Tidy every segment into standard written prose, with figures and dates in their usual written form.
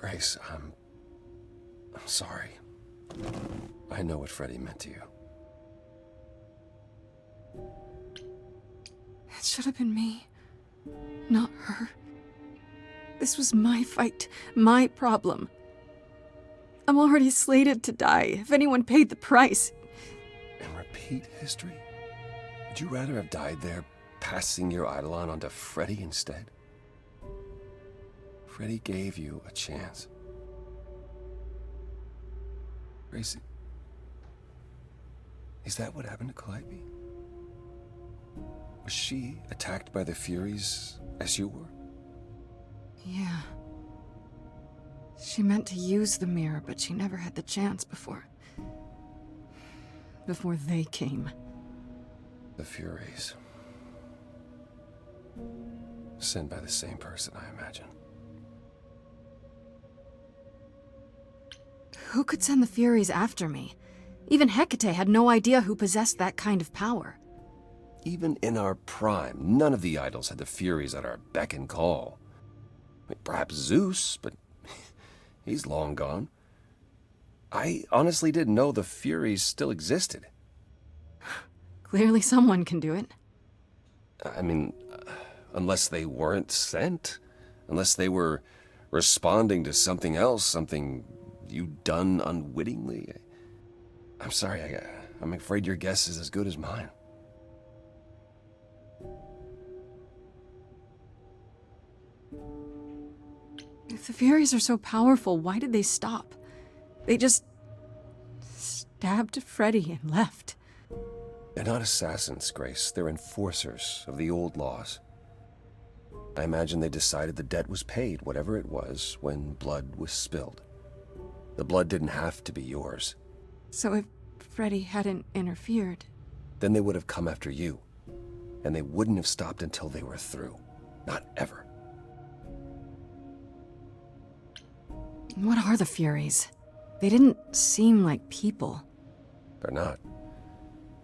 Grace, I'm sorry. I know what Freddie meant to you. It should have been me, not her. This was my fight, my problem. I'm already slated to die if anyone paid the price. And repeat history? Would you rather have died there, passing your eidolon onto Freddie instead? Freddie gave you a chance. Gracie, is that what happened to Calliope? Was she attacked by the Furies as you were? Yeah. She meant to use the mirror, but she never had the chance before they came. The Furies. Sent by the same person, I imagine. Who could send the Furies after me? Even Hecate had no idea who possessed that kind of power. Even in our prime, none of the idols had the Furies at our beck and call. Perhaps Zeus, but he's long gone. I honestly didn't know the Furies still existed. Clearly someone can do it. I mean, unless they weren't sent. Unless they were responding to something else, something you'd done unwittingly. I'm sorry, I'm afraid your guess is as good as mine. If the Furies are so powerful, why did they stop? They just stabbed Freddie and left. They're not assassins, Grace. They're enforcers of the old laws. I imagine they decided the debt was paid, whatever it was, when blood was spilled. The blood didn't have to be yours. So if Freddie hadn't interfered... Then they would have come after you. And they wouldn't have stopped until they were through. Not ever. What are the Furies? They didn't seem like people. They're not.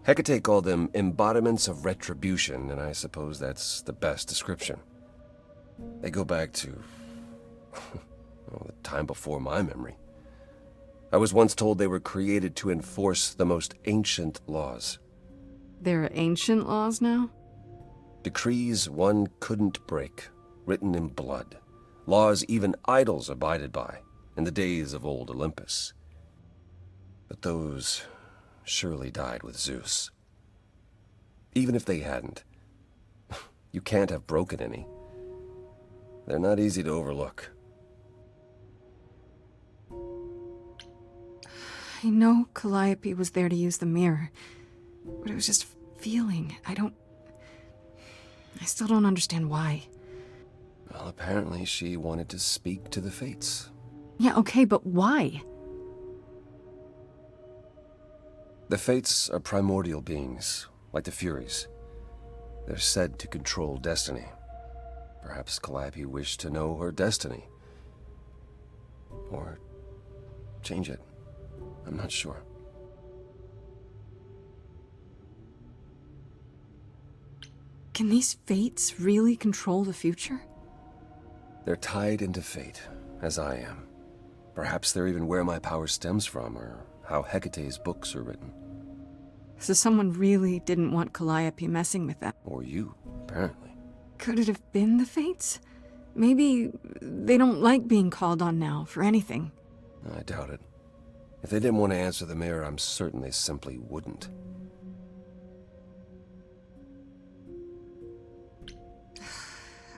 Hecate called them embodiments of retribution, and I suppose that's the best description. They go back to... well, the time before my memory. I was once told they were created to enforce the most ancient laws. There are ancient laws now? Decrees one couldn't break, written in blood. Laws even idols abided by, in the days of old Olympus. But those surely died with Zeus. Even if they hadn't, you can't have broken any. They're not easy to overlook. I know Calliope was there to use the mirror, but it was just feeling. I still don't understand why. Well, apparently she wanted to speak to the Fates. Yeah, okay, but why? The Fates are primordial beings, like the Furies. They're said to control destiny. Perhaps Calliope wished to know her destiny. Or change it. I'm not sure. Can these Fates really control the future? They're tied into fate, as I am. Perhaps they're even where my power stems from, or how Hecate's books are written. So someone really didn't want Calliope messing with them. Or you, apparently. Could it have been the Fates? Maybe they don't like being called on now for anything. I doubt it. If they didn't want to answer the mirror, I'm certain they simply wouldn't.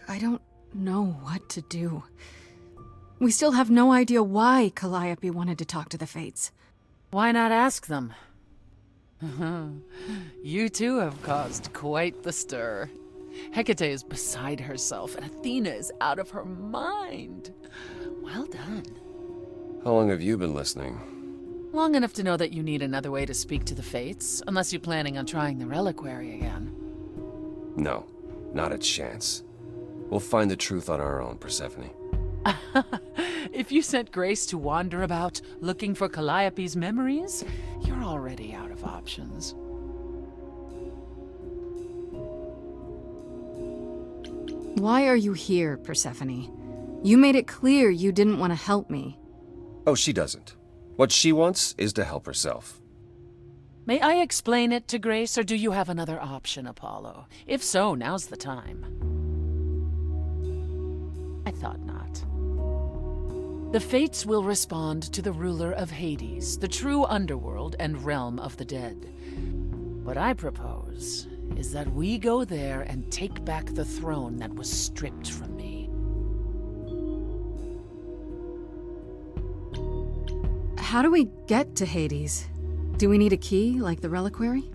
I don't know what to do. We still have no idea why Calliope wanted to talk to the Fates. Why not ask them? You too have caused quite the stir. Hecate is beside herself, and Athena is out of her mind. Well done. How long have you been listening? Long enough to know that you need another way to speak to the Fates, unless you're planning on trying the reliquary again. No, not a chance. We'll find the truth on our own, Persephone. If you sent Grace to wander about looking for Calliope's memories, you're already out of options. Why are you here, Persephone? You made it clear you didn't want to help me. Oh, she doesn't. What she wants is to help herself. May I explain it to Grace, or do you have another option, Apollo? If so, now's the time. I thought not. The Fates will respond to the ruler of Hades, the true underworld and realm of the dead. What I propose is that we go there and take back the throne that was stripped from me. How do we get to Hades? Do we need a key, like the reliquary?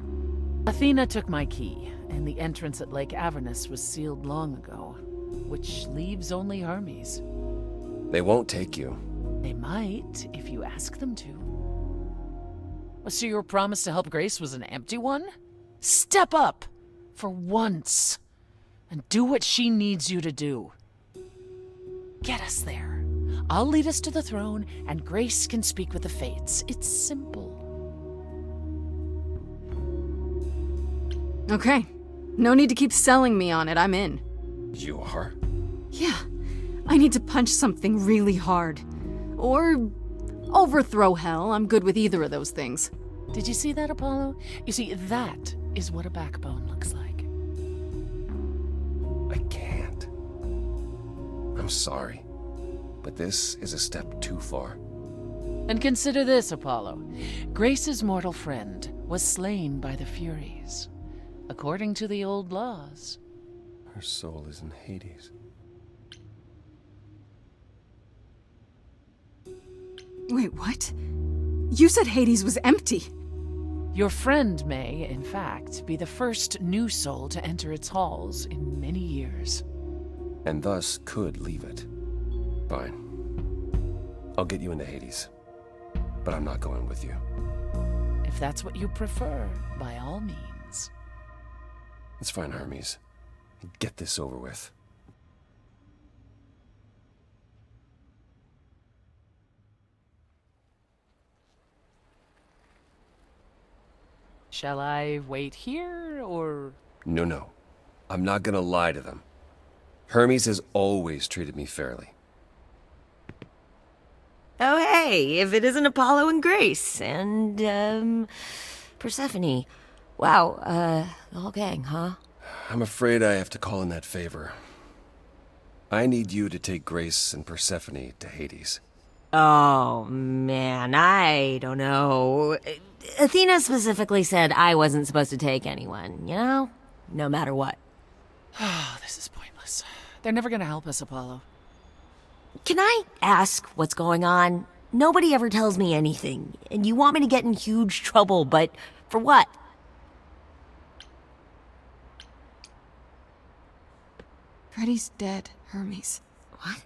Athena took my key, and the entrance at Lake Avernus was sealed long ago, which leaves only Hermes. They won't take you. They might, if you ask them to. So your promise to help Grace was an empty one? Step up, for once, and do what she needs you to do. Get us there. I'll lead us to the throne, and Grace can speak with the Fates. It's simple. Okay. No need to keep selling me on it, I'm in. You are? Yeah. I need to punch something really hard. Or overthrow hell. I'm good with either of those things. Did you see that, Apollo? You see, that is what a backbone looks like. I can't. I'm sorry. But this is a step too far. And consider this, Apollo. Grace's mortal friend was slain by the Furies, according to the old laws. Her soul is in Hades. Wait, what? You said Hades was empty. Your friend may, in fact, be the first new soul to enter its halls in many years. And thus could leave it. Fine. I'll get you into Hades. But I'm not going with you. If that's what you prefer, by all means. It's fine, Hermes. Get this over with. Shall I wait here, or...? No. I'm not gonna lie to them. Hermes has always treated me fairly. Oh, hey, if it isn't Apollo and Grace, and, Persephone. Wow, the whole gang, huh? I'm afraid I have to call in that favor. I need you to take Grace and Persephone to Hades. Oh, man, I don't know. Athena specifically said I wasn't supposed to take anyone, you know? No matter what. Oh, this is pointless. They're never gonna help us, Apollo. Can I ask what's going on? Nobody ever tells me anything, and you want me to get in huge trouble, but for what? Freddy's dead, Hermes. What?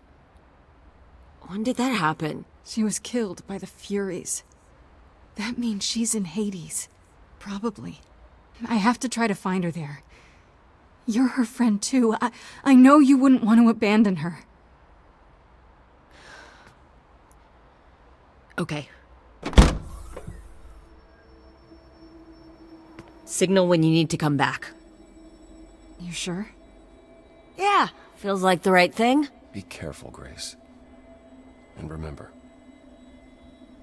When did that happen? She was killed by the Furies. That means she's in Hades. Probably. I have to try to find her there. You're her friend too. I know you wouldn't want to abandon her. Okay. Signal when you need to come back. You sure? Yeah, feels like the right thing. Be careful, Grace. And remember,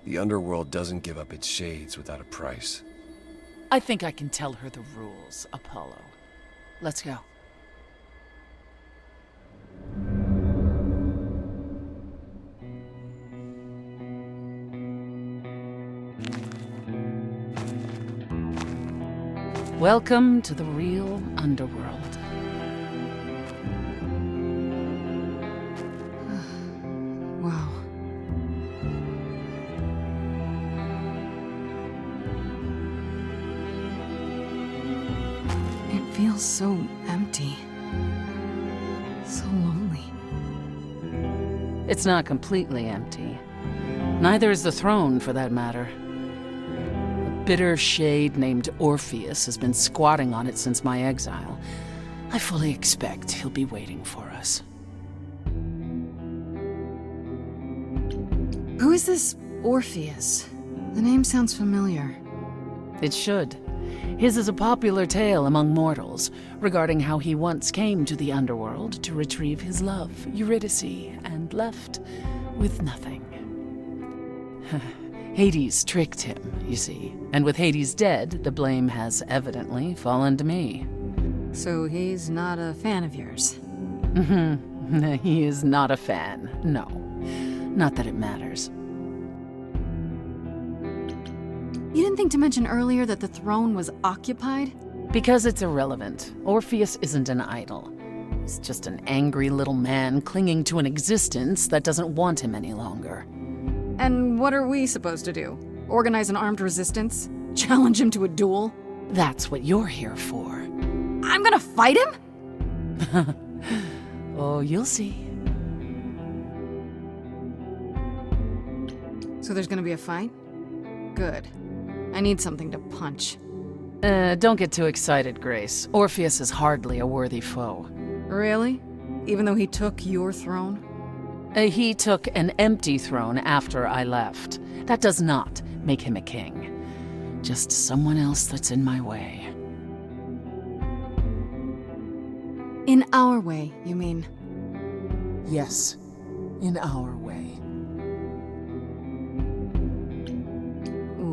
the underworld doesn't give up its shades without a price. I think I can tell her the rules, Apollo. Let's go. Welcome to the real underworld. Wow. It feels so empty. So lonely. It's not completely empty. Neither is the throne, for that matter. A bitter shade named Orpheus has been squatting on it since my exile. I fully expect he'll be waiting for us. Who is this Orpheus? The name sounds familiar. It should. His is a popular tale among mortals regarding how he once came to the underworld to retrieve his love, Eurydice, and left with nothing. Hades tricked him, you see, and with Hades dead, the blame has evidently fallen to me. So he's not a fan of yours? He is not a fan, no. Not that it matters. You didn't think to mention earlier that the throne was occupied? Because it's irrelevant. Orpheus isn't an idol. He's just an angry little man clinging to an existence that doesn't want him any longer. And what are we supposed to do? Organize an armed resistance? Challenge him to a duel? That's what you're here for. I'm gonna fight him? Oh, you'll see. So there's gonna be a fight? Good. I need something to punch. Don't get too excited, Grace. Orpheus is hardly a worthy foe. Really? Even though he took your throne? He took an empty throne after I left. That does not make him a king. Just someone else that's in my way. In our way, you mean? Yes, in our way.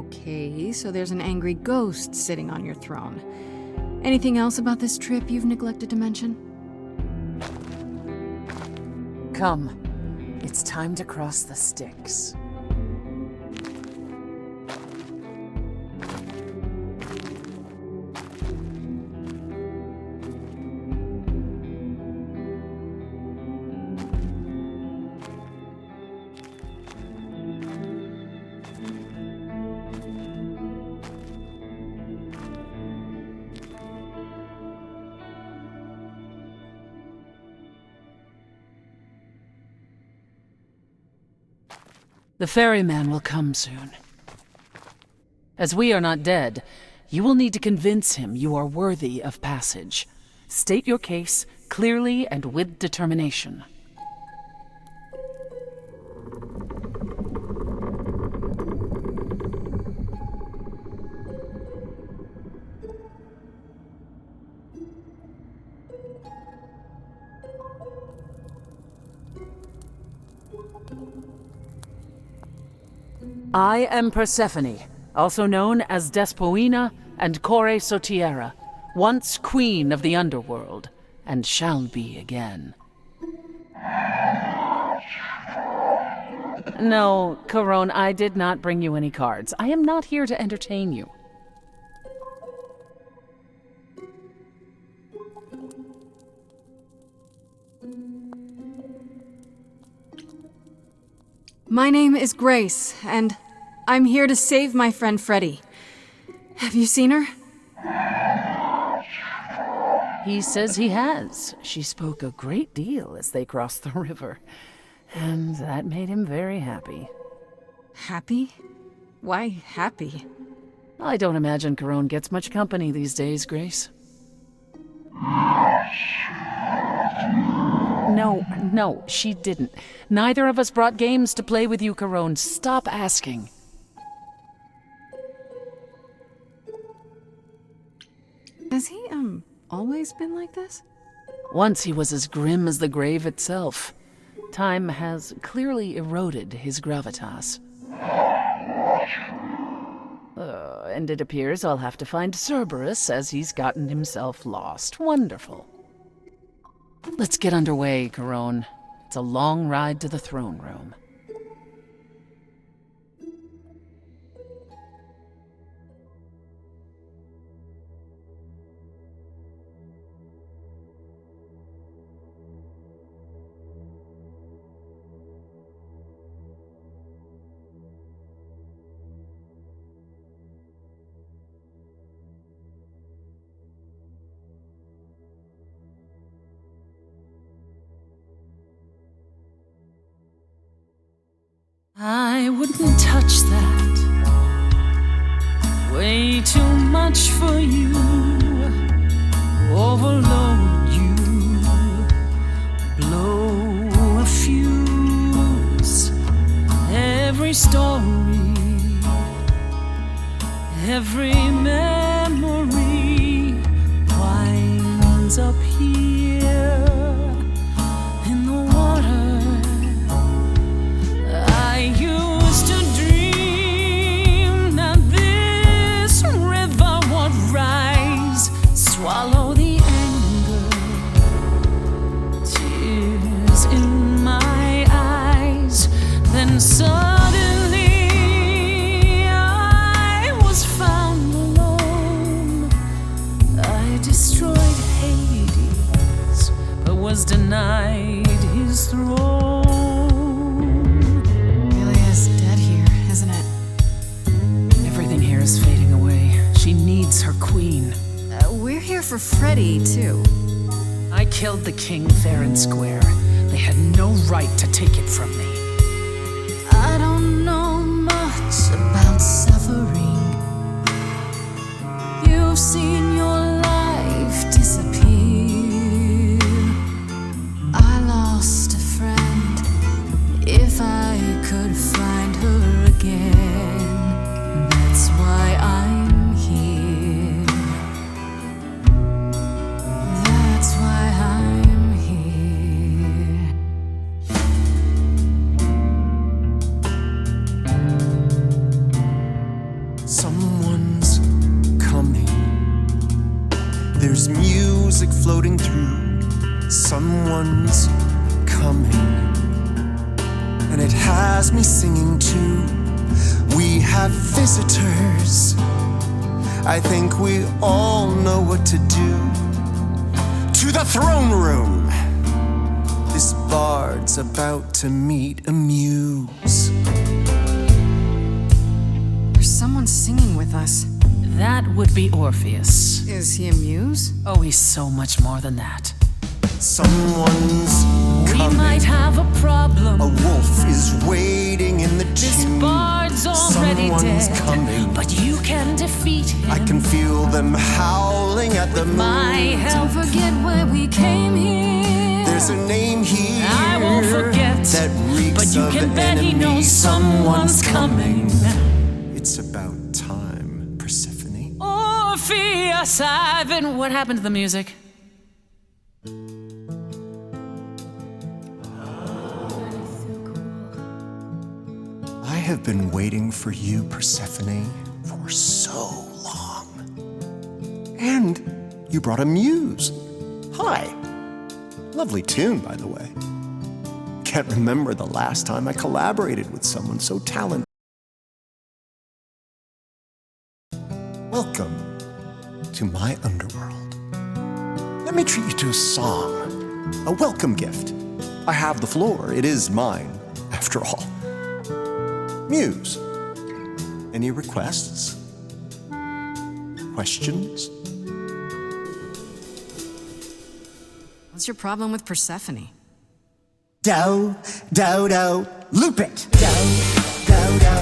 Okay, so there's an angry ghost sitting on your throne. Anything else about this trip you've neglected to mention? Come. It's time to cross the Styx. The ferryman will come soon. As we are not dead, you will need to convince him you are worthy of passage. State your case clearly and with determination. I am Persephone, also known as Despoina and Kore Sotiera, once queen of the underworld, and shall be again. No, Corone, I did not bring you any cards. I am not here to entertain you. My name is Grace, and I'm here to save my friend Freddie. Have you seen her? He says he has. She spoke a great deal as they crossed the river, and that made him very happy. Happy? Why happy? I don't imagine Corone gets much company these days, Grace. No, she didn't. Neither of us brought games to play with you, Corone. Stop asking. Has he, always been like this? Once he was as grim as the grave itself. Time has clearly eroded his gravitas. And it appears I'll have to find Cerberus as he's gotten himself lost. Wonderful. Let's get underway, Corone. It's a long ride to the throne room. I wouldn't touch that. Way too much for you. Overload you. Blow a fuse. Every story. Every memory. ends up here in the water. I used to dream that this river would rise, swallow the anger, tears in my eyes. Then suddenly I was found alone. I destroyed Hades, but was denied his throne. Really is dead here, isn't it? Everything here is fading away. She needs her queen. We're here for Freddy, too. I killed the king fair and square. They had no right to take it from me. I don't know much about suffering. You've seen your life disappear. I lost a friend. If I could find her again, that's why I'm here. That's why I'm here. Someone's coming. There's music floating through. Someone's coming. And it has me singing too. We have visitors. I think we all know what to do. To the throne room. This bard's about to meet a muse. There's someone singing with us. That would be Orpheus. Is he a muse? Oh, he's so much more than that. Someone's We coming. might have a problem. A wolf is waiting in the This tomb. bard's already Someone's dead, coming. but you can defeat him. I can feel them howling at the moon. My help. Don't forget why we came here. There's a name here I won't forget, that reeks but you of can bet he enemy. knows someone's coming. It's about time, Persephone. Orpheus, what happened to the music? I have been waiting for you, Persephone, for so long. And you brought a muse. Hi. Lovely tune, by the way. Can't remember the last time I collaborated with someone so talented. Welcome to my underworld. Let me treat you to a song, a welcome gift. I have the floor. It is mine, after all. Muse, any requests? Questions? What's your problem with Persephone? Do, do, do, loop it. Do, do, do.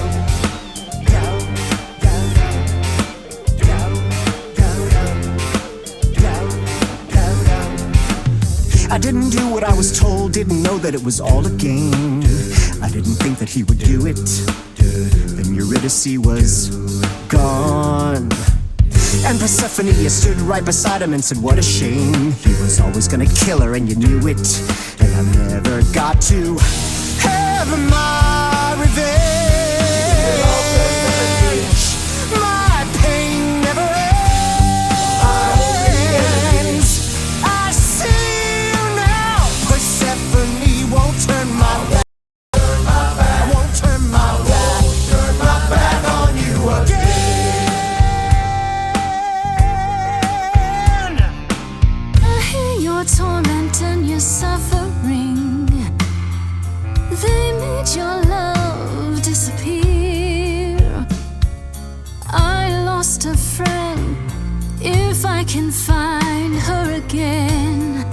I didn't do what I was told, didn't know that it was all a game. I didn't think that he would do it. Then Eurydice was gone. And Persephone, you stood right beside him and said, what a shame. He was always gonna kill her and you knew it. And I never got to have my revenge. My pain never ends. I see you now. Persephone won't turn my back. I won't turn my back. Turn my back on you again. I hear your torment and your suffering. They made your love disappear. I lost a friend. If I can find her again,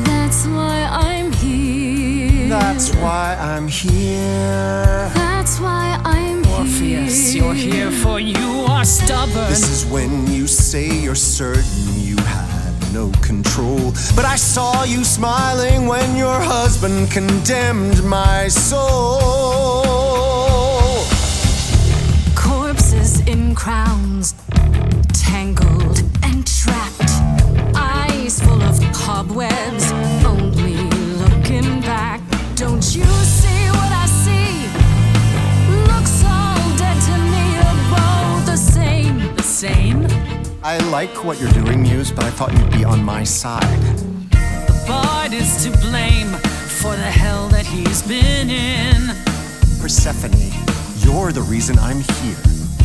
that's why I'm here. That's why I'm here. That's why I'm here. Orpheus, you're here for you are stubborn. This is when you say you're certain you had no control. But I saw you smiling when your husband condemned my soul. Corpses in crowns, tangled and trapped, eyes full of like what you're doing, Muse, but I thought you'd be on my side. The bard is to blame for the hell that he's been in. Persephone, you're the reason I'm here.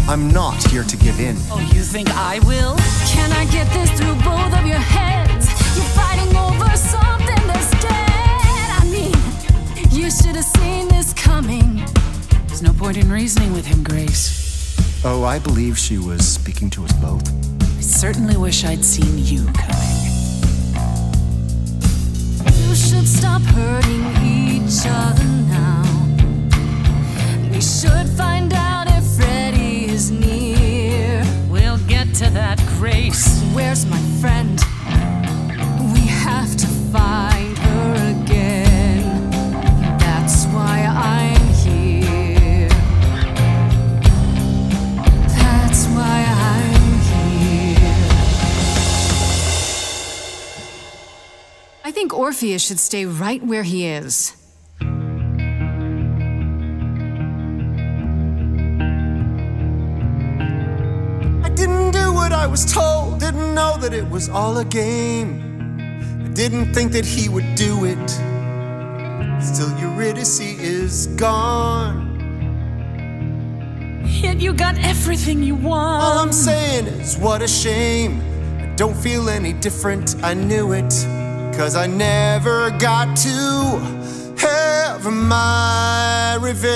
I'm not here to give in. Oh, you think I will? Can I get this through both of your heads? You're fighting over something that's dead. I mean, you should have seen this coming. There's no point in reasoning with him, Grace. Oh, I believe she was speaking to us both. I certainly wish I'd seen you coming. You should stop hurting each other now. We should find out if Freddy is near. We'll get to that, Grace. Where's my friend? We have to find her again. That's why I'm here. That's why I'm here. I think Orpheus should stay right where he is. I was told, didn't know that it was all a game. I didn't think that he would do it. Still, Eurydice is gone. Yet you got everything you want. All I'm saying is, what a shame. I don't feel any different, I knew it. 'Cause I never got to have my revenge.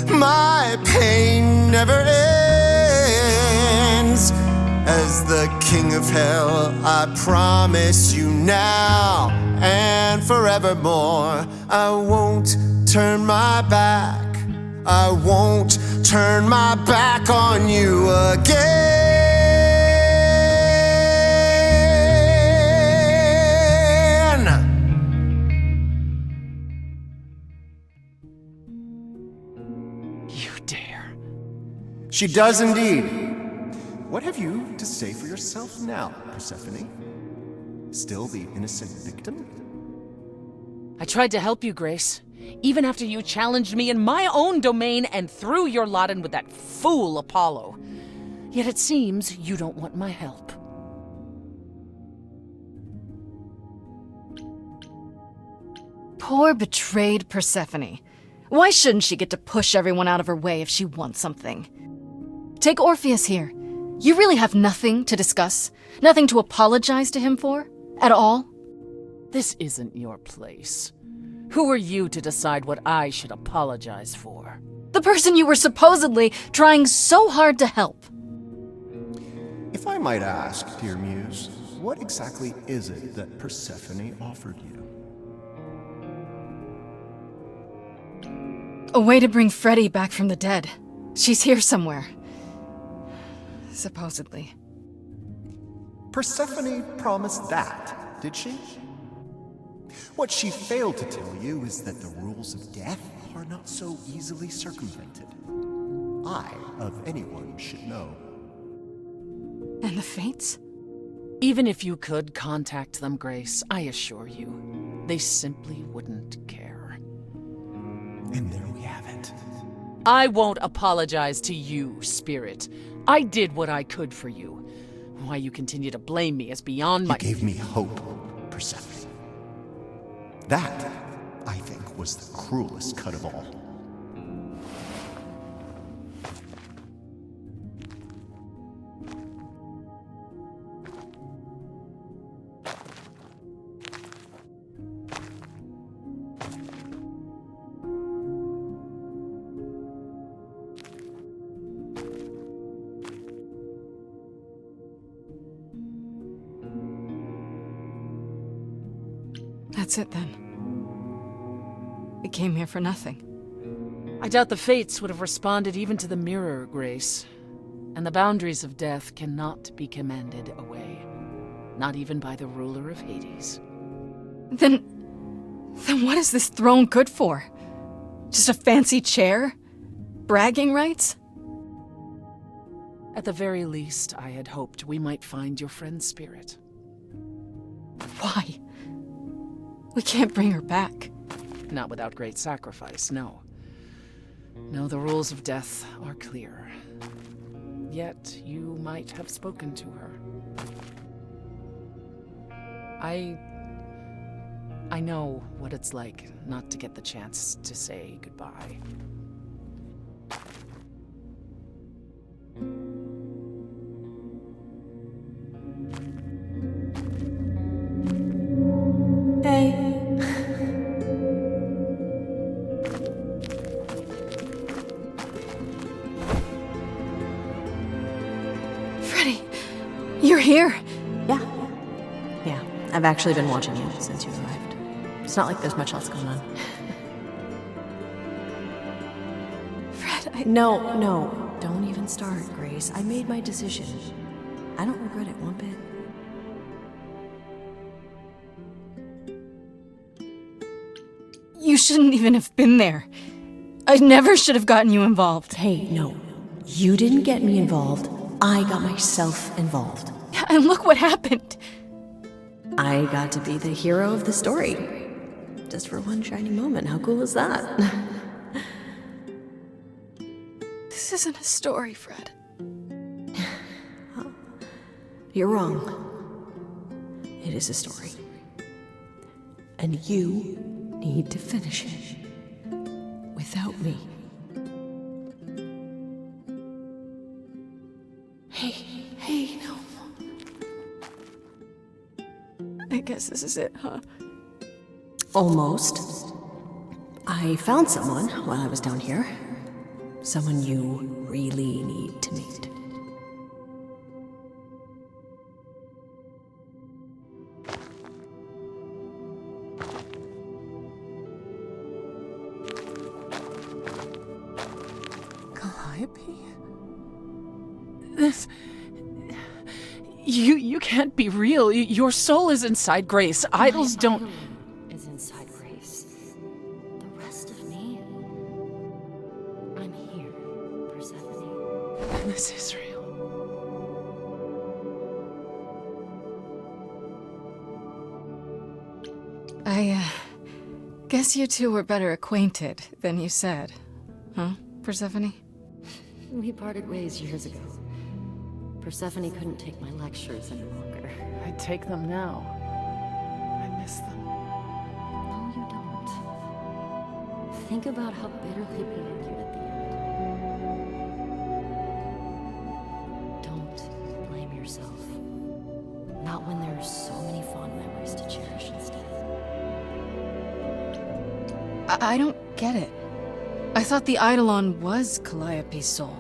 My pain never ends. As the king of hell, I promise you now and forevermore, I won't turn my back. I won't turn my back on you again. She does indeed. What have you to say for yourself now, Persephone? Still the innocent victim? I tried to help you, Grace. Even after you challenged me in my own domain and threw your lot in with that fool Apollo. Yet it seems you don't want my help. Poor betrayed Persephone. Why shouldn't she get to push everyone out of her way if she wants something? Take Orpheus here. You really have nothing to discuss? Nothing to apologize to him for? At all? This isn't your place. Who are you to decide what I should apologize for? The person you were supposedly trying so hard to help. If I might ask, dear Muse, what exactly is it that Persephone offered you? A way to bring Freddy back from the dead. She's here somewhere. Supposedly. Persephone promised that, did she? What she failed to tell you is that the rules of death are not so easily circumvented. I, of anyone, should know. And the Fates? Even if you could contact them, Grace, I assure you, they simply wouldn't care. And there we have it. I won't apologize to you, Spirit. I did what I could for you. Why you continue to blame me is beyond my— You gave me hope, Persephone. That, I think, was the cruelest cut of all. That's it then. We came here for nothing. I doubt the Fates would have responded even to the mirror, Grace. And the boundaries of death cannot be commanded away. Not even by the ruler of Hades. Then what is this throne good for? Just a fancy chair? Bragging rights? At the very least, I had hoped we might find your friend's spirit. Why? We can't bring her back. Not without great sacrifice, no. No, the rules of death are clear. Yet you might have spoken to her. I know what it's like not to get the chance to say goodbye. Freddie, you're here. Yeah, I've actually been watching you since you arrived. It's not like there's much else going on. Fred, No, don't even start, Grace. I made my decision. I don't regret it one bit. You shouldn't even have been there. I never should have gotten you involved. Hey, no. You didn't get me involved. I got myself involved. And look what happened. I got to be the hero of the story. Just for one shining moment. How cool is that? This isn't a story, Fred. You're wrong. It is a story. And you need to finish it. Without me. Hey, no. I guess this is it, huh? Almost. I found someone while I was down here. Someone you really need to meet. Calliope? This... You can't be real. Your soul is inside Grace. Idols don't... Is inside Grace. The rest of me... I'm here, Persephone. This is real. I guess you two were better acquainted than you said. Huh, Persephone? We parted ways years ago. Persephone couldn't take my lectures any longer. I'd take them now. I miss them. No, you don't. Think about how bitterly we argued at the end. Don't blame yourself. Not when there are so many fond memories to cherish instead. I don't get it. I thought the Eidolon was Calliope's soul.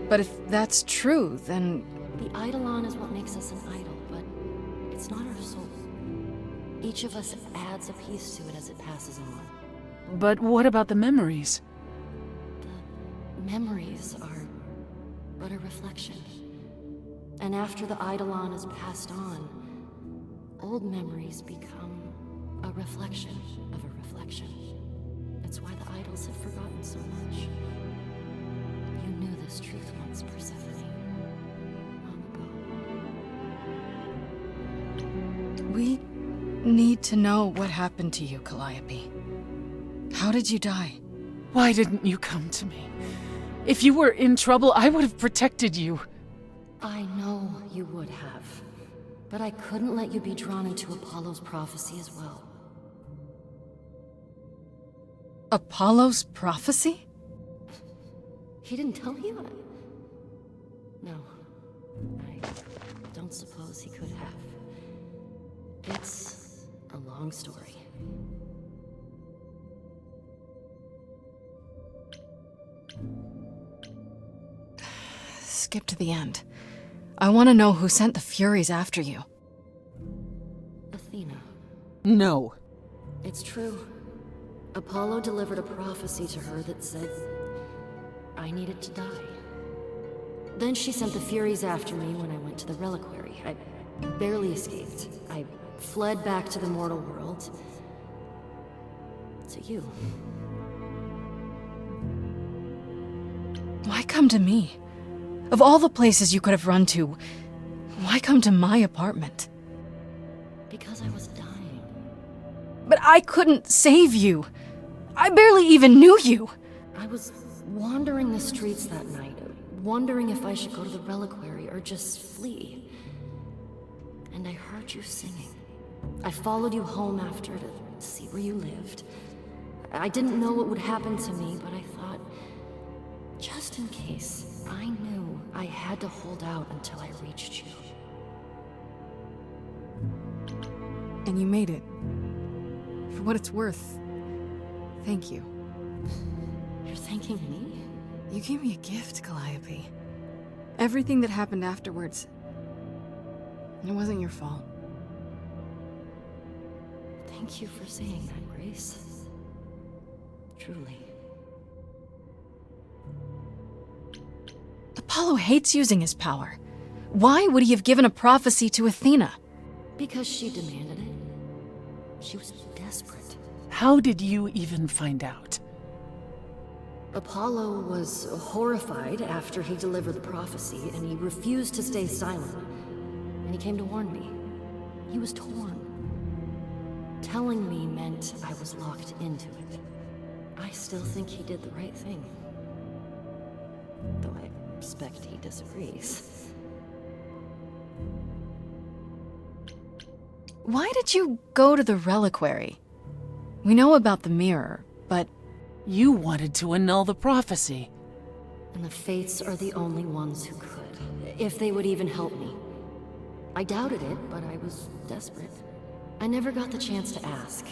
But if that's true, then... The Eidolon is what makes us an idol, but it's not our soul. Each of us adds a piece to it as it passes on. But what about the memories? The memories are but a reflection. And after the Eidolon is passed on, old memories become a reflection of a reflection. That's why the idols have forgotten so much. You knew this truth once, Persephone. Long ago. We need to know what happened to you, Calliope. How did you die? Why didn't you come to me? If you were in trouble, I would have protected you. I know you would have. But I couldn't let you be drawn into Apollo's prophecy as well. Apollo's prophecy? He didn't tell you? No. I don't suppose he could have. It's a long story. Skip to the end. I want to know who sent the Furies after you. Athena. No. It's true. Apollo delivered a prophecy to her that said I needed to die. Then she sent the Furies after me when I went to the reliquary. I barely escaped. I fled back to the mortal world. To you. Why come to me? Of all the places you could have run to, why come to my apartment? Because I was dying. But I couldn't save you. I barely even knew you. I was wandering the streets that night, wondering if I should go to the reliquary or just flee. And I heard you singing. I followed you home after to see where you lived. I didn't know what would happen to me, but I thought, just in case, I knew I had to hold out until I reached you. And you made it. For what it's worth, thank you. You're thanking me? You gave me a gift, Calliope. Everything that happened afterwards, it wasn't your fault. Thank you for saying that, Grace. Truly. Apollo hates using his power. Why would he have given a prophecy to Athena? Because she demanded it. She was desperate. How did you even find out? Apollo was horrified after he delivered the prophecy, and he refused to stay silent. And he came to warn me. He was torn. Telling me meant I was locked into it. I still think he did the right thing. Though I expect he disagrees. Why did you go to the reliquary? We know about the mirror, but... You wanted to annul the prophecy. And the Fates are the only ones who could. If they would even help me. I doubted it, but I was desperate. I never got the chance to ask.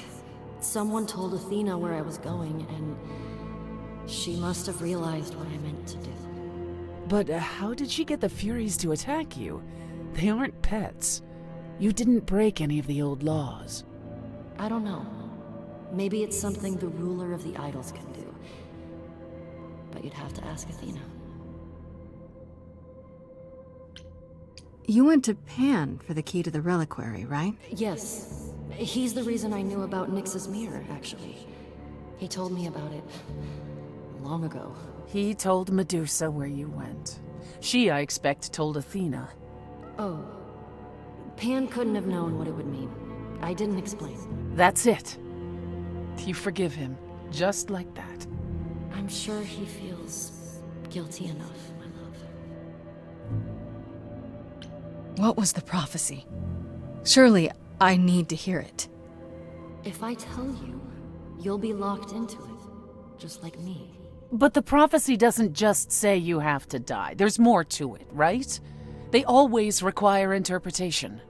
Someone told Athena where I was going, and she must have realized what I meant to do. But how did she get the Furies to attack you? They aren't pets. You didn't break any of the old laws. I don't know. Maybe it's something the ruler of the idols can do. But you'd have to ask Athena. You went to Pan for the key to the reliquary, right? Yes. He's the reason I knew about Nyx's mirror, actually. He told me about it long ago. He told Medusa where you went. She, I expect, told Athena. Oh. Pan couldn't have known what it would mean. I didn't explain. That's it. You forgive him, just like that. I'm sure he feels guilty enough, my love. What was the prophecy? Surely I need to hear it. If I tell you, you'll be locked into it, just like me. But the prophecy doesn't just say you have to die. There's more to it, right? They always require interpretation.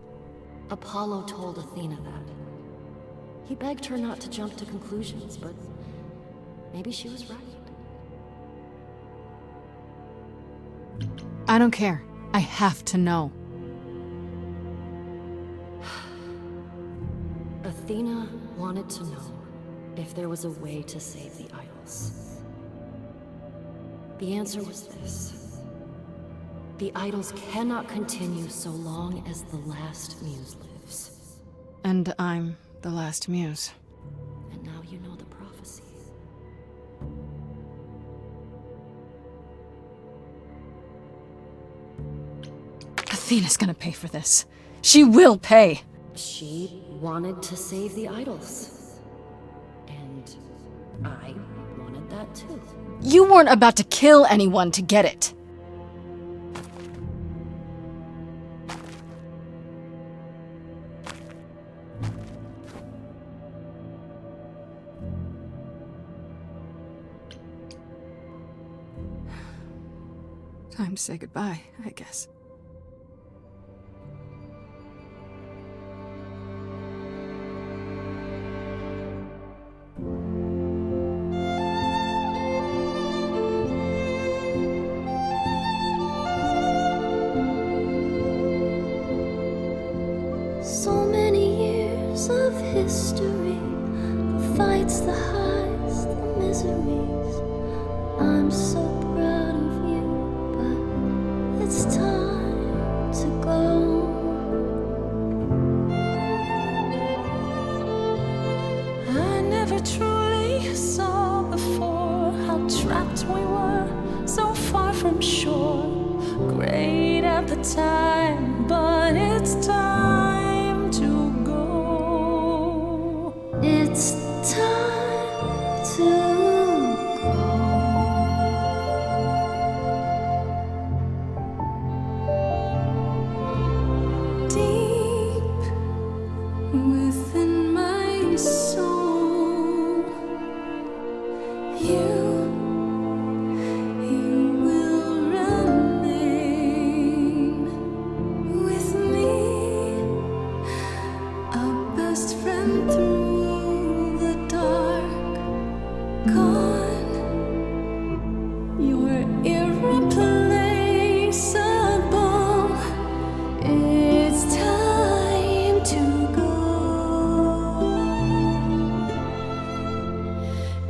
Apollo told Athena that. He begged her not to jump to conclusions, but maybe she was right. I don't care. I have to know. Athena wanted to know if there was a way to save the idols. The answer was this. The idols cannot continue so long as the last muse lives. And I'm the last muse. And now you know the prophecy. Athena's gonna pay for this. She will pay! She wanted to save the idols. And I wanted that too. You weren't about to kill anyone to get it. Time to say goodbye, I guess. So many years of history, the fights, the highs, the miseries. I'm so proud of you, but it's time to go. I never truly saw before how trapped we were, so far from shore. Great at the time, but it's time to go. It's time to go.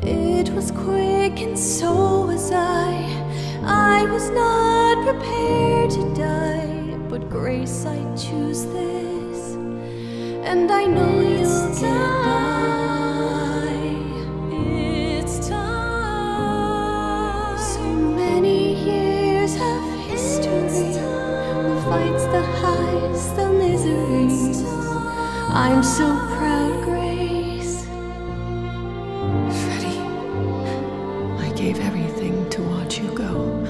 It was quick and so was I was not prepared to die, but Grace, I choose this, and I know you'll get by. It's time. So many years of history, the fights, the highs, the miseries. I'm so proud, Grace. Freddie, I gave everything to watch you go.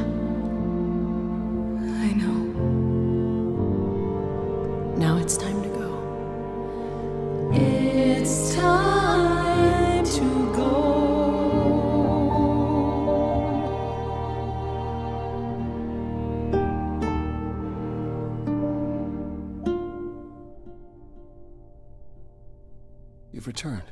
I know. Now it's time to go. It's time to go. You've returned.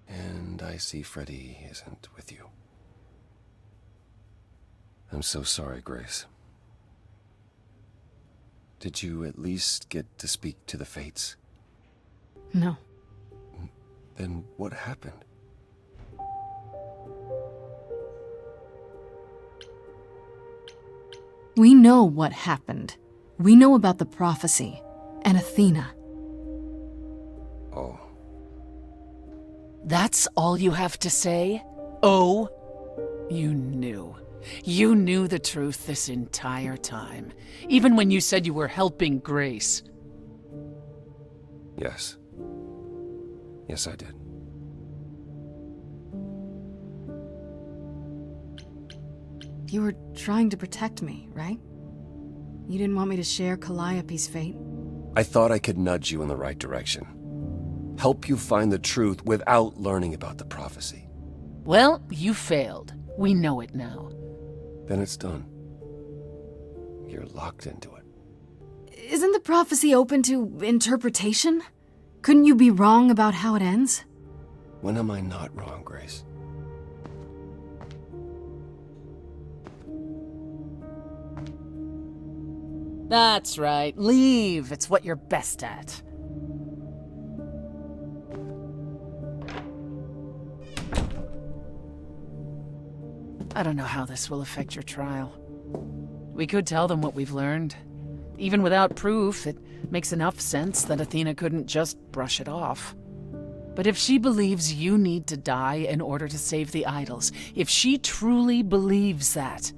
And I see Freddie isn't with you. I'm so sorry, Grace. Did you at least get to speak to the Fates? No. Then what happened? We know what happened. We know about the prophecy and Athena. Oh. That's all you have to say? Oh? You knew. You knew the truth this entire time. Even when you said you were helping Grace. Yes. Yes, I did. You were trying to protect me, right? You didn't want me to share Calliope's fate? I thought I could nudge you in the right direction. Help you find the truth without learning about the prophecy. Well, you failed. We know it now. Then it's done. You're locked into it. Isn't the prophecy open to interpretation? Couldn't you be wrong about how it ends? When am I not wrong, Grace? That's right. Leave. It's what you're best at. I don't know how this will affect your trial. We could tell them what we've learned. Even without proof, it makes enough sense that Athena couldn't just brush it off. But if she believes you need to die in order to save the idols, if she truly believes that,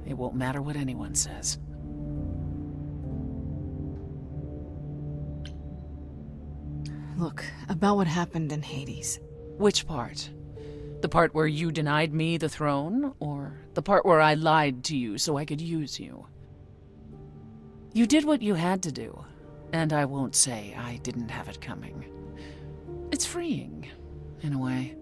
it won't matter what anyone says. Look, about what happened in Hades. Which part? The part where you denied me the throne, or the part where I lied to you so I could use you? You did what you had to do, and I won't say I didn't have it coming. It's freeing, in a way.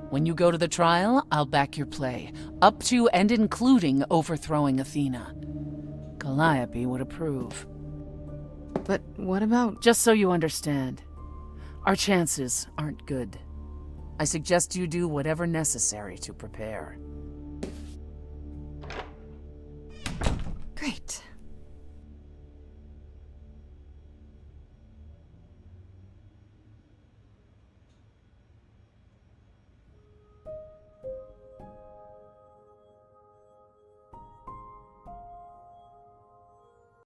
When you go to the trial, I'll back your play, up to and including overthrowing Athena. Calliope would approve. But what about... Just so you understand, our chances aren't good. I suggest you do whatever necessary to prepare. Great.